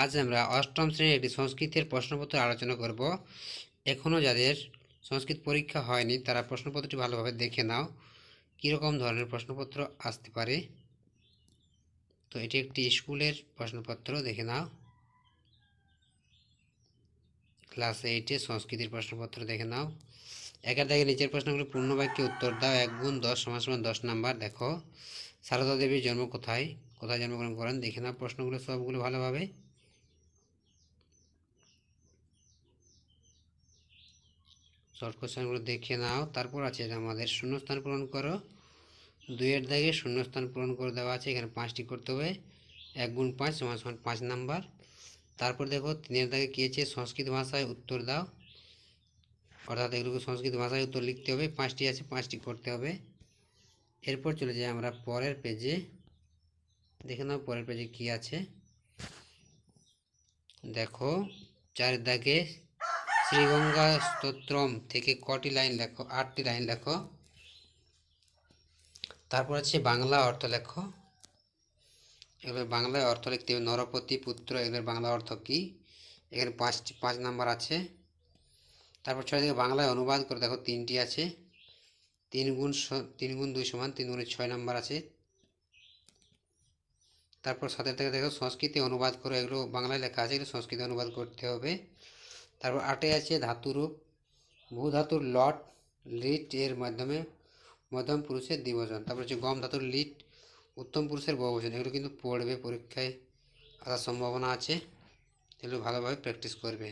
আজ আমরা অষ্টম শ্রেণীর একটি সংস্কৃতের প্রশ্নপত্র আলোচনা করব। এখনও যাদের সংস্কৃত পরীক্ষা হয়নি তারা প্রশ্নপত্রটি ভালোভাবে দেখে নাও, কীরকম ধরনের প্রশ্নপত্র আসতে পারে। তো এটি একটি স্কুলের প্রশ্নপত্র, দেখে নাও। ক্লাস 8-এ সংস্কৃতির প্রশ্নপত্র দেখে নাও। একের দাগে নিচের প্রশ্নগুলি পূর্ণ বাক্যে উত্তর দাও। 1 গুণ 10 = 10 নাম্বার। দেখো, সারদা দেবীর জন্ম কোথায়, কোথায় জন্মগ্রহণ করেন, দেখে নাও প্রশ্নগুলো সবগুলো ভালোভাবে। শর্ট কোশ্চেনগুলো দেখে নাও। তারপর আছে আমাদের শূন্যস্থান পূরণ করো। 2-এর দাগে শূন্যস্থান পূরণ করে দেওয়া আছে, এখানে 5টি করতে হবে। 1 গুণ 5 = 5 নাম্বার। তারপর দেখো 3-এর দাগে কী আছে, সংস্কৃত ভাষায় উত্তর দাও, অর্থাৎ এগুলোকে সংস্কৃত ভাষায় উত্তর লিখতে হবে। 5টি আছে, 5টি করতে হবে। এরপর চলে যাই আমরা পরের পেজে, দেখে নাও পরের পেজে কী আছে। দেখো 4-এর দাগে শ্রীগঙ্গা স্তোত্রম থেকে কটি লাইন লেখো, 8টি লাইন লেখো। তারপর আছে বাংলা অর্থ লেখো। এগুলোর বাংলায় অর্থ লিখতে হবে। নরপতি পুত্র, এগুলোর বাংলা অর্থ কী, এখানে 5 নাম্বার আছে। তারপর 6 থেকে বাংলায় অনুবাদ করে দেখো, 3টি আছে। 3 গুণ 2 = 3 গুণে 6 নাম্বার আছে। তারপর 7 থেকে দেখো সংস্কৃতে অনুবাদ করো, এগুলো বাংলায় লেখা আছে, এগুলো সংস্কৃতে অনুবাদ করতে হবে। তারপর 8-এ আছে ধাতুরূপ, ভূ ধাতুর লট লিট এর মাধ্যমে মধ্যম পুরুষের দ্বিবচন। তারপর হচ্ছে গম ধাতুর লিট উত্তম পুরুষের বহুবচন। এগুলো কিন্তু পড়বে, পরীক্ষায় আসার সম্ভাবনা আছে, এগুলো ভালোভাবে প্র্যাকটিস করবে।